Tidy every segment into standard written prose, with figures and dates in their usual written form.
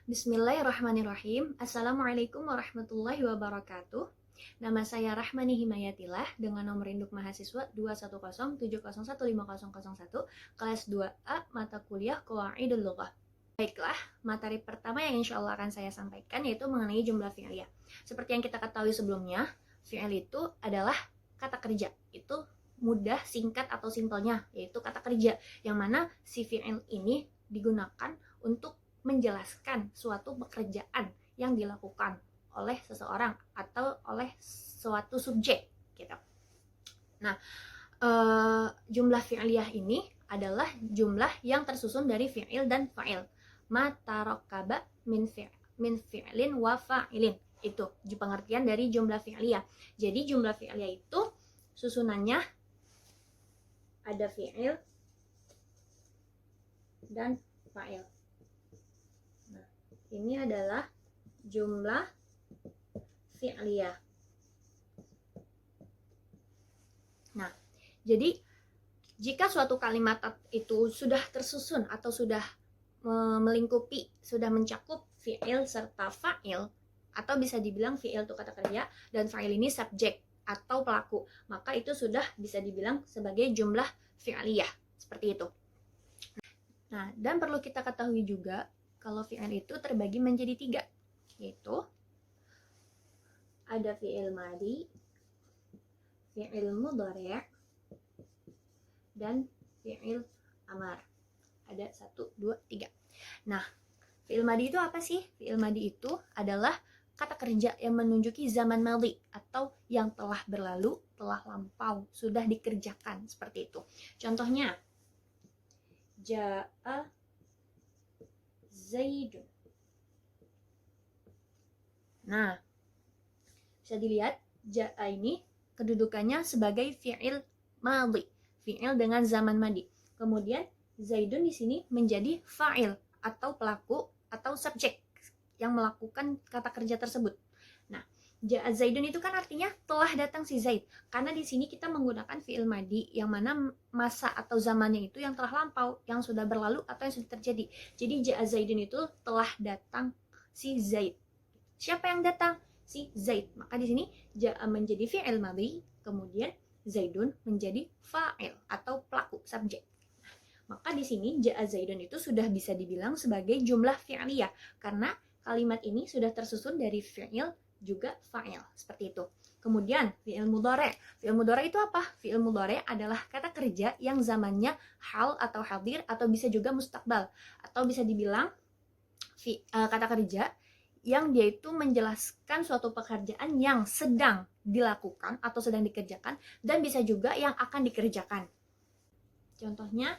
Bismillahirrahmanirrahim. Assalamualaikum warahmatullahi wabarakatuh. Nama saya Rahmani Himayatillah dengan nomor induk mahasiswa 21070150001 kelas 2A mata kuliah Qawaidul Lughah. Baiklah, materi pertama yang insya Allah akan saya sampaikan yaitu mengenai jumlah fi'liyah. Seperti yang kita ketahui sebelumnya, fi'il itu adalah kata kerja. Itu mudah, singkat atau simpelnya yaitu kata kerja yang mana si fi'il ini digunakan untuk menjelaskan suatu pekerjaan yang dilakukan oleh seseorang atau oleh suatu subjek gitu. Nah, jumlah fi'liyah ini adalah jumlah yang tersusun dari fi'il dan fa'il. Ma tarokkaba min fi'lin wa fa'ilin. Itu pengertian dari jumlah fi'liyah. Jadi jumlah fi'liyah itu susunannya ada fi'il dan fa'il. Ini adalah jumlah fi'liyah. Nah, jadi jika suatu kalimat itu sudah tersusun atau sudah melingkupi, sudah mencakup fi'il serta fa'il, atau bisa dibilang fi'il itu kata kerja dan fa'il ini subjek atau pelaku, maka itu sudah bisa dibilang sebagai jumlah fi'liyah. Seperti itu. Nah, dan perlu kita ketahui juga kalau fi'il itu terbagi menjadi 3, yaitu ada fi'il madi, fi'il mudhari', dan fi'il amar. Ada 1, 2, 3. Nah, fi'il madi itu apa sih? Fi'il madi itu adalah kata kerja yang menunjuki zaman madi atau yang telah berlalu, telah lampau, sudah dikerjakan, seperti itu. Contohnya, ja'a Zaidun. Nah, bisa dilihat ja'a ini kedudukannya sebagai fi'il madhi, fi'il dengan zaman madi. Kemudian Zaidun di sini menjadi fa'il atau pelaku atau subjek yang melakukan kata kerja tersebut. Nah, ja'a Zaidun itu kan artinya telah datang si Zaid. Karena di sini kita menggunakan fi'il madi yang mana masa atau zamannya itu yang telah lampau, yang sudah berlalu atau yang sudah terjadi. Jadi ja'a Zaidun itu telah datang si Zaid. Siapa yang datang? Si Zaid. Maka di sini ja'a menjadi fi'il madi, kemudian Zaidun menjadi fa'il atau pelaku, subjek. Maka di sini ja'a Zaidun itu sudah bisa dibilang sebagai jumlah fi'liyah karena kalimat ini sudah tersusun dari fi'il juga fa'il, seperti itu. Kemudian fi'il mudhari'. Fi'il mudhari' itu apa? Fi'il mudhari' adalah kata kerja yang zamannya hal atau hadir atau bisa juga mustakbal, atau bisa dibilang kata kerja yang dia itu menjelaskan suatu pekerjaan yang sedang dilakukan atau sedang dikerjakan dan bisa juga yang akan dikerjakan. Contohnya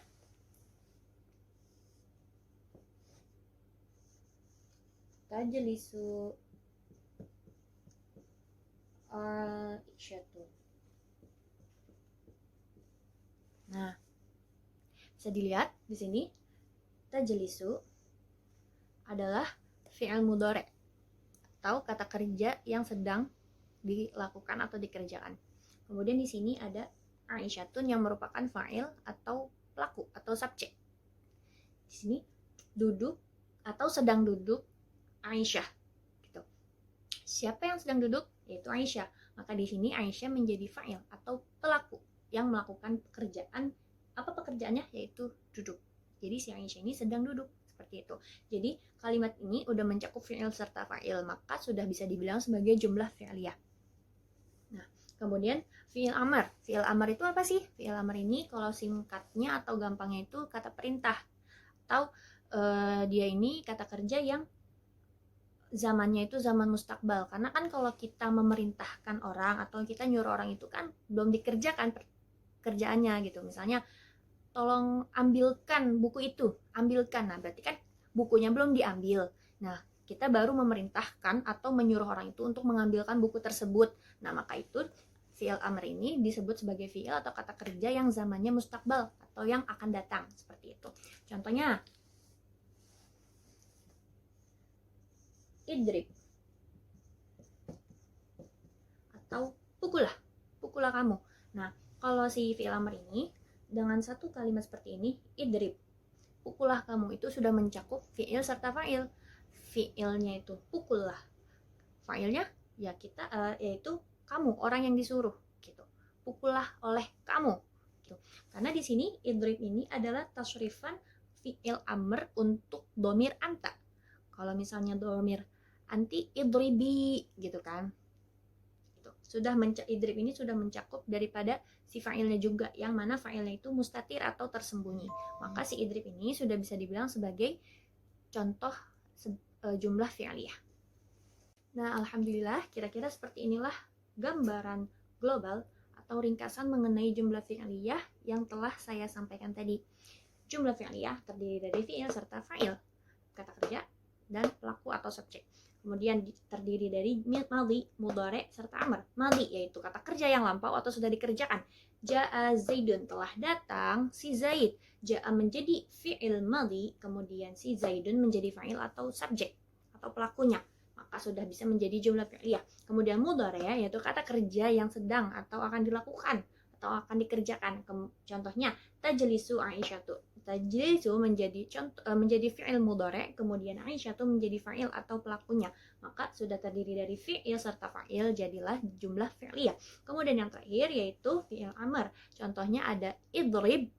tajlisu Aisyatu. Nah, bisa dilihat di sini tajlisu adalah fi'il mudhari' atau kata kerja yang sedang dilakukan atau dikerjakan. Kemudian di sini ada Aisyatun yang merupakan fa'il atau pelaku atau subjek. Di sini duduk atau sedang duduk Aisyah. Gitu. Siapa yang sedang duduk? Yaitu Aisyah. Maka di sini Aisyah menjadi fa'il atau pelaku yang melakukan pekerjaan. Apa pekerjaannya? Yaitu duduk. Jadi si Aisyah ini sedang duduk. Seperti itu. Jadi kalimat ini udah mencakup fi'il serta fa'il, maka sudah bisa dibilang sebagai jumlah fi'liyah. Nah, kemudian fi'il amar. Fi'il amar itu apa sih? Fi'il amar ini kalau singkatnya atau gampangnya itu kata perintah. Atau dia ini kata kerja yang zamannya itu zaman mustakbal. Karena kan kalau kita memerintahkan orang atau kita nyuruh orang itu kan belum dikerjakan kerjaannya gitu. Misalnya tolong ambilkan buku itu, ambilkan. Nah, berarti kan bukunya belum diambil. Nah, kita baru memerintahkan atau menyuruh orang itu untuk mengambilkan buku tersebut. Nah, maka itu fi'il amr ini disebut sebagai fi'il atau kata kerja yang zamannya mustakbal atau yang akan datang, seperti itu. Contohnya idrib atau pukullah kamu. Nah, kalau si fi'il amr ini dengan satu kalimat seperti ini, idrib, pukullah kamu, itu sudah mencakup fi'il serta fa'il. fiilnya itu pukullah, fa'ilnya ya kita yaitu kamu, orang yang disuruh gitu. Pukullah oleh kamu gitu. Karena di sini idrib ini adalah tasrifan fi'il amr untuk domir anta. Kalau misalnya domir anti idribi gitu kan. Gitu. Idrib ini sudah mencakup daripada si fa'ilnya juga, yang mana fa'ilnya itu mustatir atau tersembunyi. Maka si idrib ini sudah bisa dibilang sebagai contoh jumlah fi'aliyah. Nah, alhamdulillah, kira-kira seperti inilah gambaran global atau ringkasan mengenai jumlah fi'liyah yang telah saya sampaikan tadi. Jumlah fi'liyah terdiri dari fi'il serta fa'il, kata kerja, dan pelaku atau subjek. Kemudian terdiri dari madhi, mudhari, serta amr. Madhi yaitu kata kerja yang lampau atau sudah dikerjakan. Ja'a Zaidun, telah datang si Zaid. Ja'a menjadi fi'il madhi, kemudian si Zaidun menjadi fa'il atau subjek atau pelakunya. Maka sudah bisa menjadi jumlah fi'liyah. Kemudian mudhari yaitu kata kerja yang sedang atau akan dilakukan atau akan dikerjakan. Contohnya tajlisu Aisyatu. Tajlisu menjadi fi'il mudhari, kemudian Aisyatu menjadi fa'il atau pelakunya. Maka sudah terdiri dari fi'il serta fa'il, jadilah jumlah fi'liyah. Kemudian yang terakhir yaitu fi'il amr. Contohnya ada idrib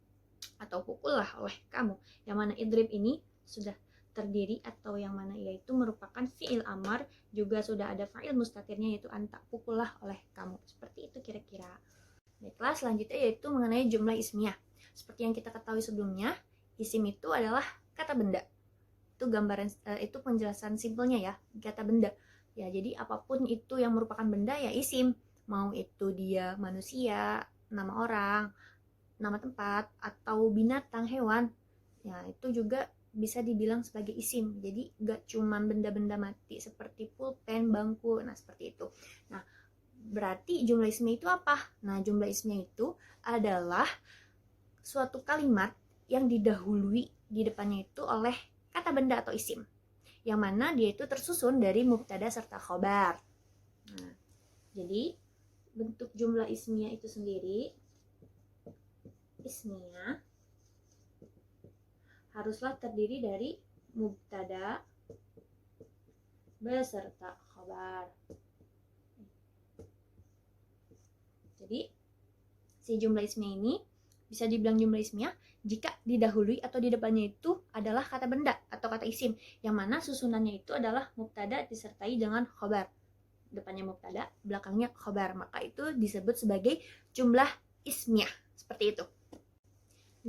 atau pukullah oleh kamu. Yang mana idrib ini sudah terdiri atau yang mana yaitu merupakan fi'il amar, juga sudah ada fa'il mustatirnya yaitu anta, pukullah oleh kamu. Seperti itu kira-kira. Baiklah, selanjutnya yaitu mengenai jumlah ismiyah. Seperti yang kita ketahui sebelumnya, isim itu adalah kata benda. Itu gambaran itu penjelasan simpelnya ya, kata benda. Ya, jadi apapun itu yang merupakan benda ya isim. Mau itu dia manusia, nama orang, nama tempat, atau binatang, hewan. Ya, itu juga bisa dibilang sebagai isim. Jadi gak cuman benda-benda mati seperti pulpen, bangku, nah seperti itu. Nah, berarti jumlah ismiyah itu apa? Nah, jumlah ismiyah itu adalah suatu kalimat yang didahului di depannya itu oleh kata benda atau isim, yang mana dia itu tersusun dari mubtada serta khobar. Nah, jadi bentuk jumlah ismiyah itu sendiri, ismiyah haruslah terdiri dari mubtada beserta khabar. Jadi si jumlah ismiyah ini bisa dibilang jumlah ismiyah jika didahului atau di depannya itu adalah kata benda atau kata isim, yang mana susunannya itu adalah mubtada disertai dengan khabar. Depannya mubtada, belakangnya khabar, maka itu disebut sebagai jumlah ismiyah. Seperti itu.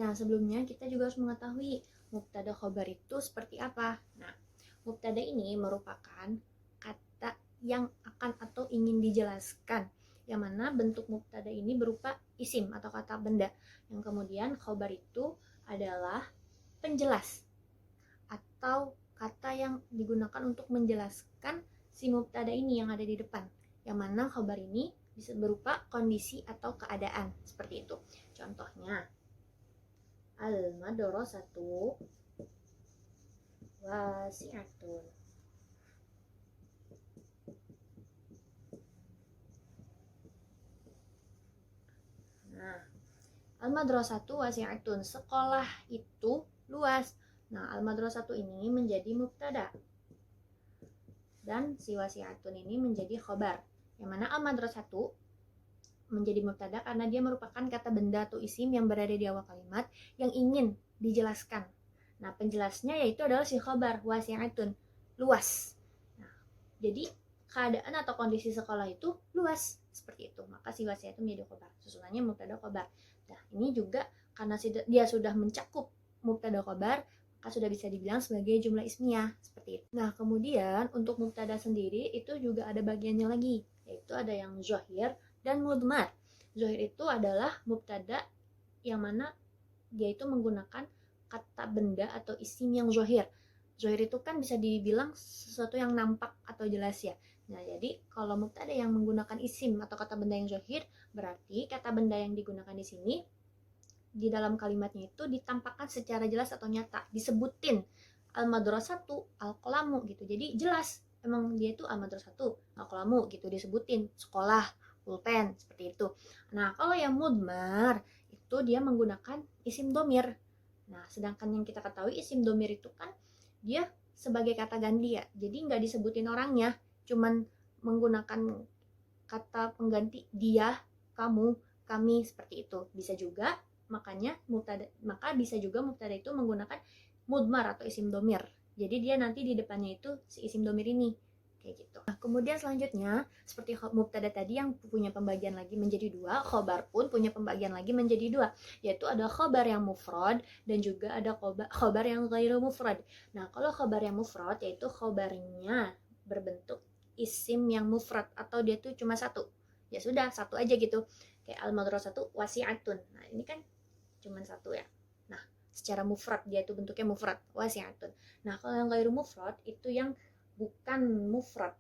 Nah, sebelumnya kita juga harus mengetahui mubtada khobar itu seperti apa. Nah, mubtada ini merupakan kata yang akan atau ingin dijelaskan, yang mana bentuk mubtada ini berupa isim atau kata benda, yang kemudian khobar itu adalah penjelas atau kata yang digunakan untuk menjelaskan si mubtada ini yang ada di depan, yang mana khobar ini bisa berupa kondisi atau keadaan, seperti itu. Contohnya, al-madrasatu wasi'atun. Nah, al-madrasatu wasi'atun, sekolah itu luas. Nah, al-madrasatu ini menjadi mubtada dan si wasi'atun ini menjadi khobar, yang mana al-madrasatu menjadi mubtada karena dia merupakan kata benda atau isim yang berada di awal kalimat yang ingin dijelaskan. Nah, penjelasnya yaitu adalah si khobar, wasi'atun, luas. Nah, jadi keadaan atau kondisi sekolah itu luas, seperti itu. Maka si wasi'atun menjadi khobar, susunannya mubtada khobar. Nah, ini juga karena dia sudah mencakup mubtada khobar, maka sudah bisa dibilang sebagai jumlah ismiyah, seperti itu. Nah, kemudian untuk mubtada sendiri itu juga ada bagiannya lagi, yaitu ada yang zahir dan mudmar. Zahir itu adalah mubtada yang mana dia itu menggunakan kata benda atau isim yang zahir. Zahir itu kan bisa dibilang sesuatu yang nampak atau jelas ya. Nah, jadi kalau mubtada yang menggunakan isim atau kata benda yang zahir, berarti kata benda yang digunakan di sini di dalam kalimatnya itu ditampakkan secara jelas atau nyata, disebutin al-madrasatu, al-qalamu gitu. Jadi jelas emang dia itu al-madrasatu, al-qalamu gitu, disebutin sekolah, pulpen, seperti itu. Nah, kalau yang mudmar itu dia menggunakan isim domir. Nah, sedangkan yang kita ketahui isim domir itu kan dia sebagai kata ganti ya. Jadi nggak disebutin orangnya, cuman menggunakan kata pengganti dia, kamu, kami, seperti itu. Bisa juga maka bisa juga mubtada itu menggunakan mudmar atau isim domir. Jadi dia nanti di depannya itu si isim domir ini kayak gitu. Nah, kemudian selanjutnya seperti mubtada tadi yang punya pembagian lagi menjadi dua, khobar pun punya pembagian lagi menjadi dua, yaitu ada khobar yang mufrad dan juga ada khobar yang ghairu mufrad. Nah, kalau khobar yang mufrad yaitu khobarnya berbentuk isim yang mufrad atau dia tuh cuma satu. Ya sudah, satu aja gitu. Kayak al-madrasatu wasi'atun. Nah, ini kan cuma satu ya. Nah, secara mufrad dia itu bentuknya mufrad, wasi'atun. Nah, kalau yang ghairu mufrad itu yang bukan mufrad,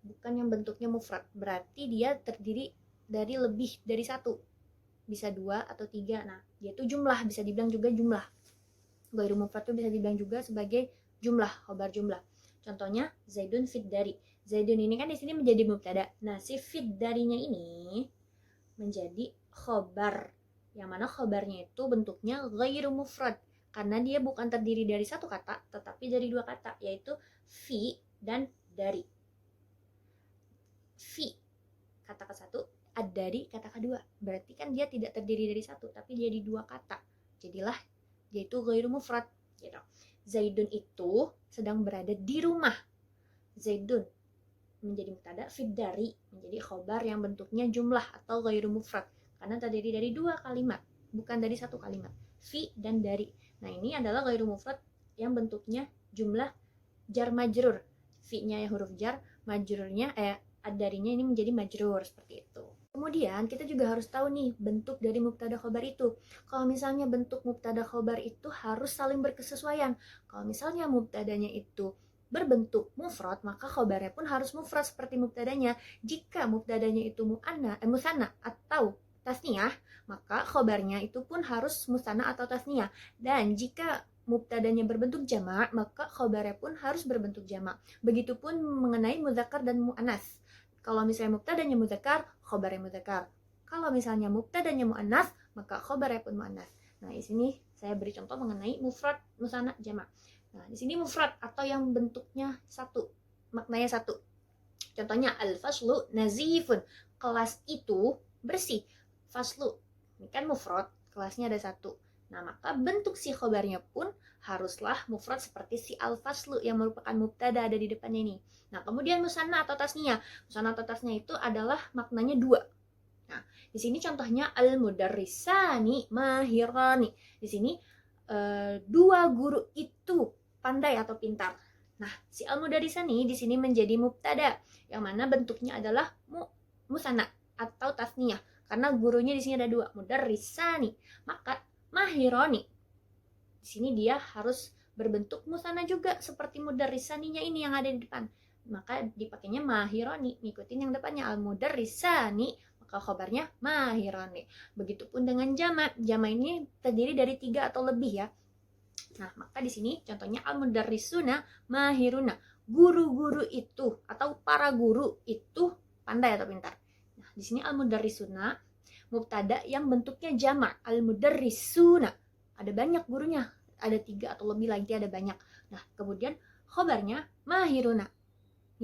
bukan yang bentuknya mufrad, berarti dia terdiri dari lebih dari satu, bisa dua atau tiga. Nah, dia itu jumlah, bisa dibilang juga jumlah. Ghairu mufrad itu bisa dibilang juga sebagai jumlah, khobar jumlah. Contohnya Zaidun fid dari. Zaidun ini kan di sini menjadi mubtada. Nah, si fid darinya ini menjadi khobar, yang mana khobarnya itu bentuknya ghairu mufrad, karena dia bukan terdiri dari satu kata, tetapi dari dua kata, yaitu fi dan dari. Fi kata ke satu, ad-dari kata kedua. Berarti kan dia tidak terdiri dari satu, tapi jadi dua kata. Jadilah dia itu ghairu mufrad gitu. Zaidun itu sedang berada di rumah. Zaidun menjadi mubtada, fi dari menjadi khobar yang bentuknya jumlah atau ghairu mufrad, karena terdiri dari dua kalimat, bukan dari satu kalimat. Fi dan dari. Nah, ini adalah ghairu mufrad yang bentuknya jumlah jar majrur. Fi-nya ya huruf jar, majrurnya ad-darinya ini menjadi majrur, seperti itu. Kemudian kita juga harus tahu nih bentuk dari mubtada khobar itu. Kalau misalnya bentuk mubtada khobar itu harus saling berkesesuaian. Kalau misalnya mubtadanya itu berbentuk mufrad, maka khobarnya pun harus mufrad seperti mubtadanya. Jika mubtadanya itu musanna atau tasniyah, maka khobarnya itu pun harus musanna atau tasniyah. Dan jika mubtadanya berbentuk jamak, maka khobarnya pun harus berbentuk jamak. Begitupun mengenai mudzakkar dan muannas. Kalau misalnya mubtadanya mudzakkar, khobarnya mudzakkar. Kalau misalnya mubtadanya muannas, maka khobarnya pun muannas. Nah, di sini saya beri contoh mengenai mufrad, musanna, jamak. Nah, di sini mufrad atau yang bentuknya satu, maknanya satu. Contohnya al-faslu nazifun, kelas itu bersih. Faslu, ini kan mufrad, kelasnya ada satu. Nah, maka bentuk si khobarnya pun haruslah mufrad seperti si al-faslu yang merupakan mubtada ada di depannya ini. Nah, kemudian musanna atau tasniyah. Musanna atau tasniyah itu adalah maknanya dua. Nah, di sini contohnya al-mudarrisani mahirani. Di sini dua guru itu pandai atau pintar. Nah, si al-mudarrisani di sini menjadi mubtada, yang mana bentuknya adalah musanna atau tasniyah, karena gurunya di sini ada dua, mudarrisani. Maka mahirani di sini dia harus berbentuk musanna juga seperti mudarrisaninya ini yang ada di depan. Maka dipakainya mahirani, ngikutin yang depannya al-mudarrisani, maka khobarnya mahirani. Begitupun dengan jamak. Jamak ini terdiri dari 3 atau lebih ya. Nah, maka di sini contohnya al-mudarrisuna mahiruna. Guru-guru itu atau para guru itu pandai atau pintar. Nah, di sini al-mudarrisuna mubtada yang bentuknya jamak, al-mudarrisuna. Ada banyak gurunya, ada 3 atau lebih lagi, ada banyak. Nah, kemudian khobarnya mahiruna,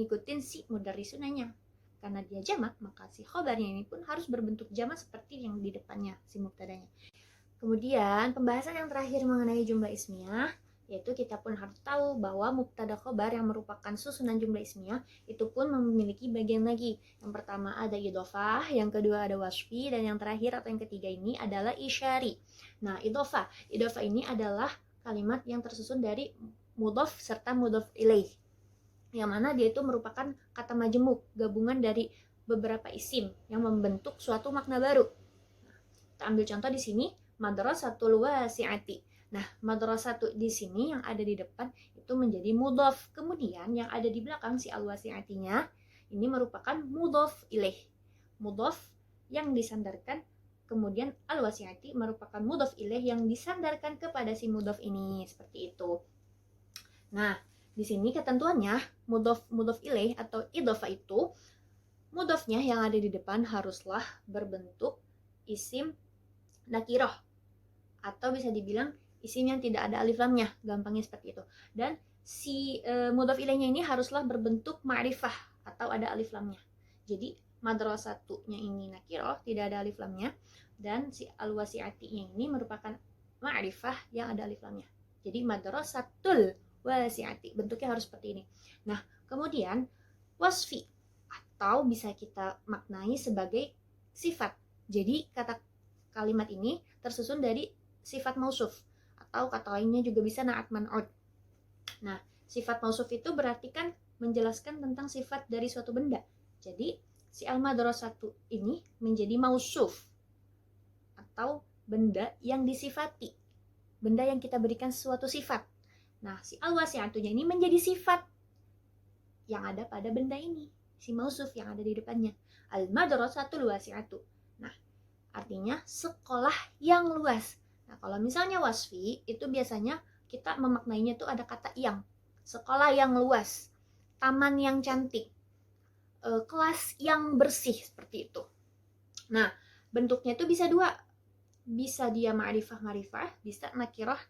ngikutin si mudarrisunanya. Karena dia jamak, maka si khobarnya ini pun harus berbentuk jamak seperti yang di depannya si mubtadanya. Kemudian pembahasan yang terakhir mengenai jumlah ismiyah, yaitu kita pun harus tahu bahwa mubtada khobar yang merupakan susunan jumlah ismiyah itu pun memiliki bagian lagi. Yang pertama ada idhofah, yang kedua ada wasfi, dan yang terakhir atau yang ketiga ini adalah isyari. Nah, idhofah ini adalah kalimat yang tersusun dari mudhof serta mudhof ilaih, yang mana dia itu merupakan kata majemuk, gabungan dari beberapa isim yang membentuk suatu makna baru. Nah, kita ambil contoh di sini, madrasatul wasi'ati. Nah, madrasatu di sini yang ada di depan itu menjadi mudhof. Kemudian yang ada di belakang si al-wasi'atinya ini merupakan mudhof ilaih. Mudhof yang disandarkan, kemudian al-wasi'ati merupakan mudhof ilaih yang disandarkan kepada si mudhof ini, seperti itu. Nah, di sini ketentuannya mudhof ilaih atau idhofah itu mudhofnya yang ada di depan haruslah berbentuk isim nakirah, atau bisa dibilang isim yang tidak ada alif lamnya, gampangnya seperti itu. Dan si mudhaf ilaihnya ini haruslah berbentuk ma'rifah atau ada alif lamnya. Jadi madrasatunya ini nakirah, tidak ada alif lamnya, dan si al-wasi'ati ini merupakan ma'rifah yang ada alif lamnya. Jadi madrasatul wasi'ati, bentuknya harus seperti ini. Nah, kemudian wasfi atau bisa kita maknai sebagai sifat. Jadi kata kalimat ini tersusun dari sifat mausuf, atau kata lainnya juga bisa na'at man'ud. Nah, sifat mausuf itu berarti kan menjelaskan tentang sifat dari suatu benda. Jadi si al-madrasatu ini menjadi mausuf atau benda yang disifati, benda yang kita berikan suatu sifat. Nah, si al-wasi'atunya ini menjadi sifat yang ada pada benda ini, si mausuf yang ada di depannya, al-madrasatul wasi'atu. Nah, artinya sekolah yang luas. Nah, kalau misalnya wasfi itu biasanya kita memaknainya tuh ada kata yang, sekolah yang luas, taman yang cantik, kelas yang bersih, seperti itu. Nah, bentuknya itu bisa dua, bisa dia ma'rifah, bisa nakirah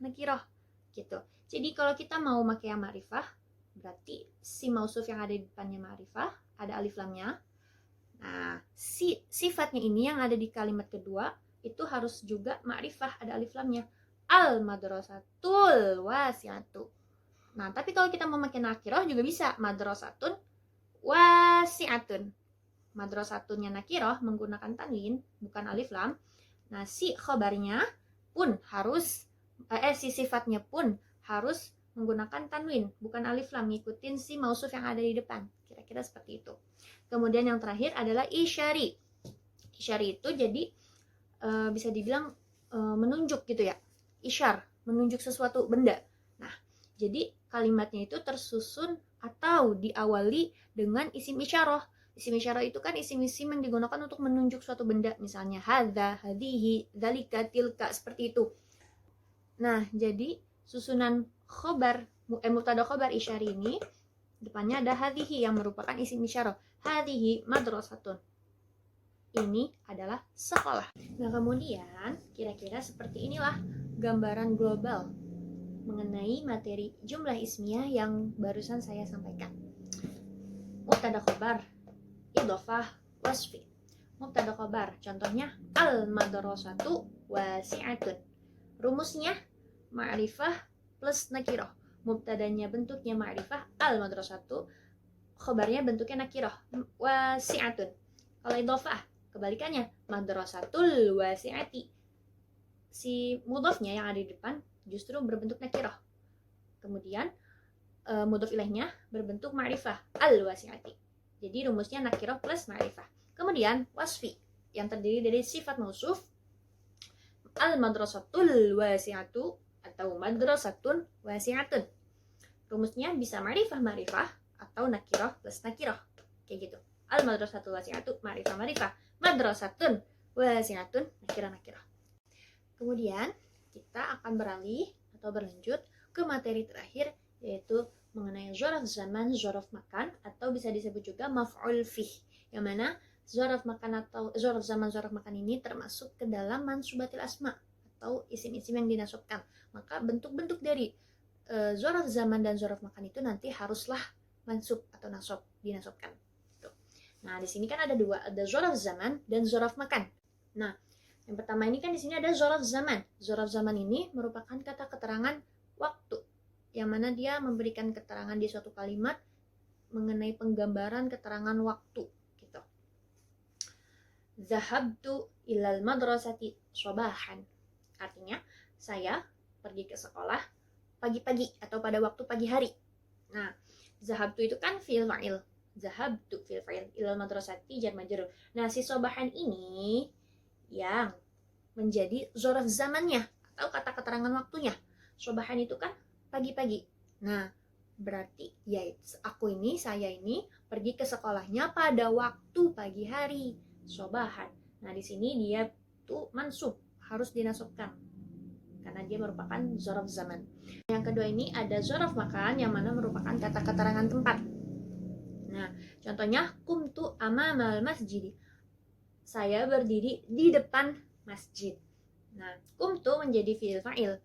gitu. Jadi kalau kita mau pakai yang ma'rifah, berarti si mausuf yang ada di depannya ma'rifah, ada alif lamnya. Nah, si sifatnya ini yang ada di kalimat kedua itu harus juga ma'rifah, ada alif lamnya. Al-madrasatul wasi'atu. Nah, tapi kalau kita mau pakai nakirah juga bisa, madrasatun wasi'atun. Madrasatunnya nakirah menggunakan tanwin, bukan alif lam. Nah, si khobarnya pun harus si sifatnya pun harus menggunakan tanwin, bukan alif lam, ngikutin si mausuf yang ada di depan. Kira-kira seperti itu. Kemudian yang terakhir adalah isyari. Isyari itu jadi bisa dibilang menunjuk gitu ya. Isyar, menunjuk sesuatu benda. Nah, jadi kalimatnya itu tersusun atau diawali dengan isim isyarah. Isim isyarah itu kan isim-isim yang digunakan untuk menunjuk suatu benda, misalnya hadza, hadihi, dzalika, tilka, seperti itu. Nah, jadi susunan khobar, mubtada khobar isyari ini depannya ada hadhihi yang merupakan isim isyarah. Hadhihi madrasatun. Ini adalah sekolah. Nah, kemudian kira-kira seperti inilah gambaran global mengenai materi jumlah ismiyah yang barusan saya sampaikan. Mubtada khobar, idhofah, wasfi. Mubtada khobar, contohnya al-madrasatu wasi'atun. Rumusnya ma'rifah plus nakirah. Mubtadanya bentuknya ma'rifah, al-madrasatu. Khobarnya bentuknya nakirah, wasi'atun. Kalau idhofah, kebalikannya, madrasatul wasi'ati. Si mudhafnya yang ada di depan justru berbentuk nakirah. Kemudian mudhaf ilaihnya berbentuk ma'rifah, al-wasi'ati. Jadi rumusnya nakirah plus ma'rifah. Kemudian wasfi yang terdiri dari sifat mausuf, al-madrasatul wasi'atu atau madrasatun wasi'atun. Rumusnya bisa ma'rifah atau nakirah plus nakirah. Kayak gitu. Al-madrasatul wasi'atu, ma'rifah, madrasatun wasi'atun, nakirah. Kemudian kita akan beralih atau berlanjut ke materi terakhir, yaitu mengenai zaraf zaman, zaraf makan, atau bisa disebut juga maf'ul fih. Yang mana zaraf makan atau zaraf zaman, zaraf makan ini termasuk ke dalam mansubatil asma atau isim-isim yang dinasabkan. Maka bentuk-bentuk dari zaraf zaman dan zaraf makan itu nanti haruslah mansub atau nasab, dinasabkan. Nah, di sini kan ada dua, ada zaraf zaman dan zaraf makan. Nah, yang pertama ini kan di sini ada zaraf zaman. Zaraf zaman ini merupakan kata keterangan waktu, yang mana dia memberikan keterangan di suatu kalimat mengenai penggambaran keterangan waktu gitu. Zahabtu ilal madrasati shabahan. Artinya, saya pergi ke sekolah pagi-pagi atau pada waktu pagi hari. Nah, zahabtu itu kan fi'il fa'il. Zahabtu fi'il fa'il, ilal madrasati jar majrur. Nah, si shabahan ini yang menjadi zaraf zamannya atau kata keterangan waktunya. Shabahan itu kan pagi-pagi. Nah, berarti ya saya ini pergi ke sekolahnya pada waktu pagi hari. Shabahan. Nah, di sini dia tuh mansub, harus dinasabkan karena dia merupakan zaraf zaman. Yang kedua ini ada zaraf makan yang mana merupakan kata keterangan tempat. Nah, contohnya kumtu amamal masjid. Saya berdiri di depan masjid. Nah, kumtu menjadi fi'il fa'il.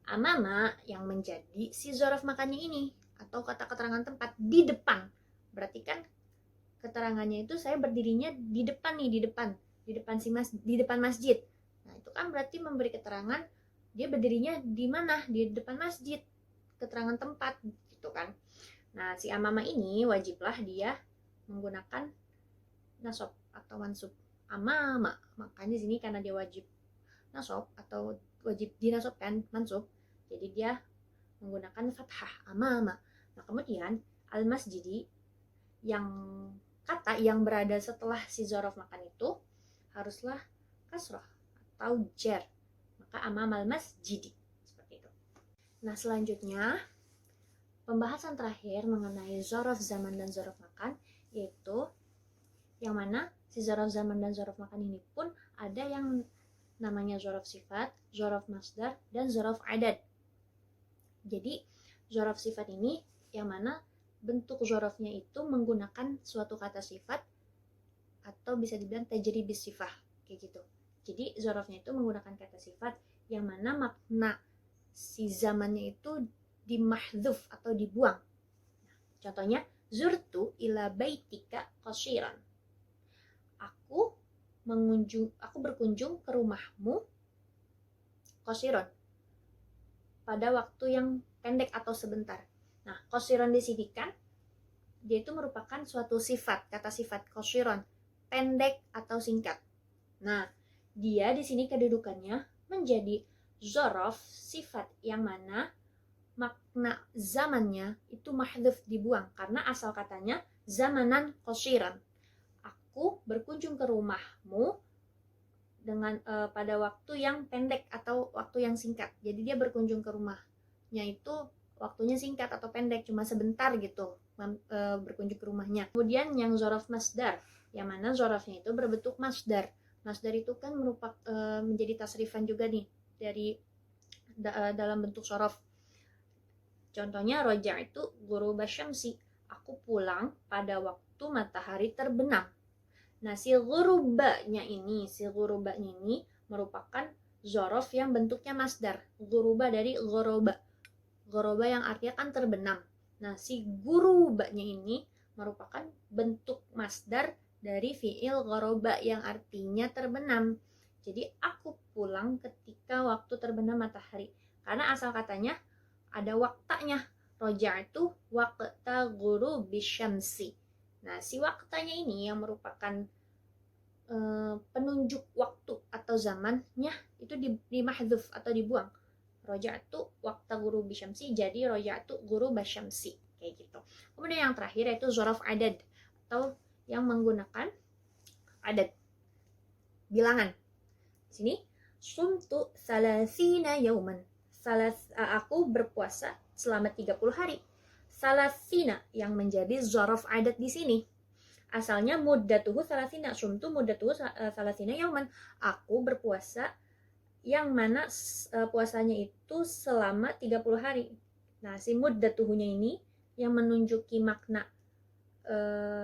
Amama yang menjadi si zaraf makannya ini atau kata keterangan tempat di depan. Berarti kan keterangannya itu saya berdirinya di depan nih, di depan masjid. Nah, itu kan berarti memberi keterangan dia berdirinya di mana? Di depan masjid. Keterangan tempat gitu kan. Nah, si amama ini wajiblah dia menggunakan nasab atau mansub. Amama. Makanya di sini karena dia wajib nasab atau wajib dinasobkan mansub, jadi dia menggunakan fathah amama. Nah, kemudian al-masjidi yang kata yang berada setelah si zorof makan itu haruslah kasrah atau jar. Maka amamal masjidi seperti itu. Nah, selanjutnya pembahasan terakhir mengenai zorof zaman dan zorof makan, yaitu yang mana si zorof zaman dan zorof makan ini pun ada yang namanya zorof sifat, zorof masdar, dan zorof adad. Jadi zorof sifat ini yang mana bentuk zorofnya itu menggunakan suatu kata sifat atau bisa dibilang tajri bis sifah kayak gitu. Jadi zorofnya itu menggunakan kata sifat yang mana makna si zamannya itu dimahdzuf atau dibuang. Contohnya zurtu ila baitika qashiran. Aku berkunjung ke rumahmu qashiran pada waktu yang pendek atau sebentar. Nah, qashiran di sini kan dia itu merupakan suatu sifat, kata sifat qashiran, pendek atau singkat. Nah, dia di sini kedudukannya menjadi zorof sifat yang mana makna zamannya itu mahdhuf dibuang karena asal katanya zamanan qashiran. Aku berkunjung ke rumahmu dengan pada waktu yang pendek atau waktu yang singkat. Jadi dia berkunjung ke rumahnya itu waktunya singkat atau pendek, cuma sebentar gitu berkunjung ke rumahnya. Kemudian yang zorof masdar, yang mana zorofnya itu berbentuk masdar. Masdar itu kan merupakan menjadi tasrifan juga nih dari dalam bentuk zorof. Contohnya roja itu ghuruba syamsi, aku pulang pada waktu matahari terbenam. Nah, si ghurubanya ini merupakan zorof yang bentuknya masdar. Ghuruba dari ghoroba. Ghoroba yang artinya kan terbenam. Nah, si gurubanya ini merupakan bentuk masdar dari fi'il ghoroba yang artinya terbenam. Jadi, aku pulang ketika waktu terbenam matahari. Karena asal katanya ada waktanya. Roja itu waqta ghurubi syamsi. Nah, si waktanya ini yang merupakan penunjuk waktu atau zamannya itu dimahdzuf atau dibuang. Roja'tu waqta ghurubi syamsi, jadi roja'tu ghuruba syamsi kayak gitu. Kemudian yang terakhir yaitu zorof adad atau yang menggunakan adad bilangan. Di sini sumtu salasina yauman. Aku berpuasa selama 30 hari. Salasina yang menjadi zorof adad di sini. Asalnya muddatuhu salasina, sumtu muddatuhu salasina yauman. Aku berpuasa yang mana puasanya itu selama 30 hari. Nah, si muddatuhunya ini yang menunjuki makna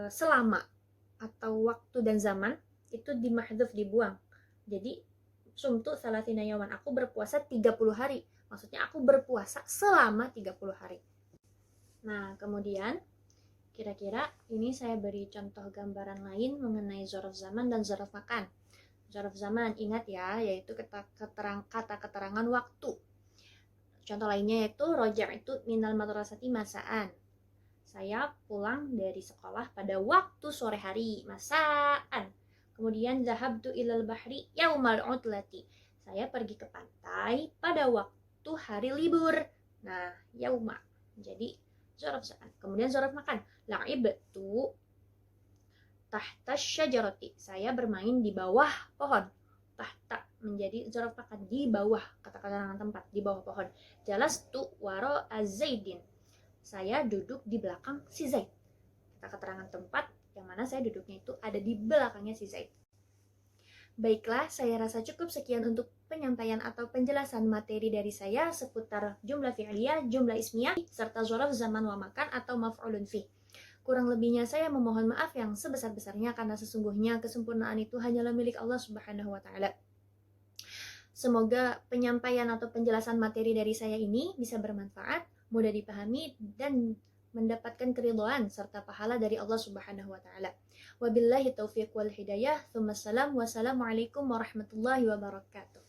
selama atau waktu dan zaman itu dimahdzuf dibuang. Jadi sumtu salasina yauman, aku berpuasa 30 hari. Maksudnya aku berpuasa selama 30 hari. Nah, kemudian kira-kira ini saya beri contoh gambaran lain mengenai zorof zaman dan zorof makan. Zorof zaman, ingat ya, yaitu kata keterangan waktu. Contoh lainnya yaitu roja itu minal madrasati masaan. Saya pulang dari sekolah pada waktu sore hari, masaan. Kemudian zahabtu ilal bahri yaumal utlati. Saya pergi ke pantai pada waktu hari libur. Nah, yauma. Jadi zorof zaman. Kemudian zorof makan. La'ibtu tahta syajarati. Saya bermain di bawah pohon. Tahta menjadi zorof makan, di bawah, kata keterangan tempat, di bawah pohon. Jalastu waro azaidin. Saya duduk di belakang si Zaid. Kata keterangan tempat yang mana saya duduknya itu ada di belakangnya si Zaid. Baiklah, saya rasa cukup sekian untuk penyampaian atau penjelasan materi dari saya seputar jumlah fi'liyah, jumlah ismiyah, serta zorof zaman wa makan atau maf'ulun fi. Kurang lebihnya saya memohon maaf yang sebesar-besarnya karena sesungguhnya kesempurnaan itu hanyalah milik Allah Subhanahu wa taala. Semoga penyampaian atau penjelasan materi dari saya ini bisa bermanfaat. mudah dipahami, dan mendapatkan keridhaan serta pahala dari Allah Subhanahu wa taala. Wabillahi taufiq wal hidayah. Wassalamualaikum warahmatullahi wabarakatuh.